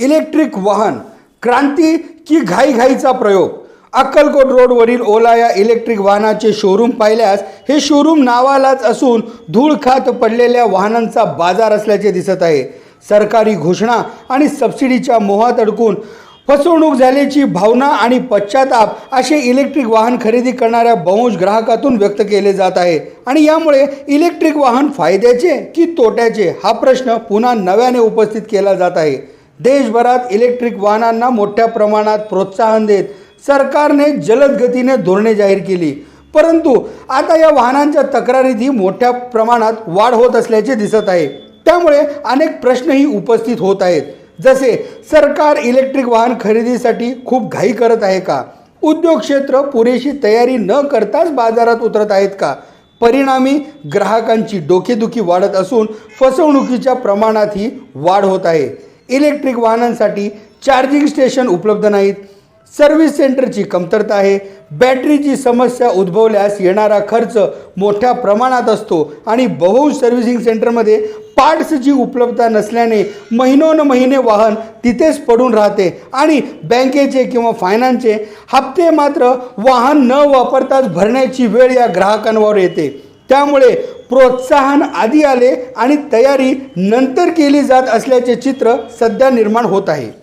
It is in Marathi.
इलेक्ट्रिक वाहन क्रांती की घाईघाईचा प्रयोग। अक्कलकोट रोडवरील ओला या इलेक्ट्रिक वाहनाचे शोरूम पाहिल्यास हे शोरूम नावालाच असून धूळ खात पडलेल्या वाहनांचा बाजार असल्याचे दिसत आहे। सरकारी घोषणा आणि सबसिडीच्या मोहात अडकून फसवणूक झाल्याची भावना आणि पश्चाताप असे इलेक्ट्रिक वाहन खरेदी करणाऱ्या बहुश ग्राहकातून व्यक्त केले जात आहे। आणि यामुळे इलेक्ट्रिक वाहन फायद्याचे की तोट्याचे हा प्रश्न पुन्हा नव्याने उपस्थित केला जात आहे। देशभरात इलेक्ट्रिक वाहनांना मोठ्या प्रमाणात प्रोत्साहन देत सरकारने जलद गतीने धोरणे जाहीर केली, परंतु आता या वाहनांच्या तक्रारीतही मोठ्या प्रमाणात वाढ होत असल्याचे दिसत आहे। त्यामुळे अनेक प्रश्नही उपस्थित होत आहेत, जसे सरकार इलेक्ट्रिक वाहन खरेदीसाठी खूप घाई करत आहे का? उद्योग क्षेत्र पुरेशी तयारी न करताच बाजारात उतरत आहेत का? परिणामी ग्राहकांची डोकेदुखी वाढत असून फसवणुकीच्या प्रमाणातही वाढ होत आहे। इलेक्ट्रिक वाहनांसाठी चार्जिंग स्टेशन उपलब्ध नाहीत, सर्व्हिस सेंटरची कमतरता आहे, बॅटरीची समस्या उद्भवल्यास येणारा खर्च मोठ्या प्रमाणात असतो आणि बहु सर्व्हिसिंग सेंटरमध्ये पार्ट्सची उपलब्धता नसल्याने महिनोन-महिने वाहन तिथेच पडून राहते आणि बँकेचे किंवा फायनान्सचे हप्ते मात्र वाहन न वापरताच भरण्याची वेळ या ग्राहकांवर येते। त्यामुळे प्रोत्साहन आधी आले आणि तयारी नंतर केली जात असल्याचे चित्र सध्या निर्माण होत आहे।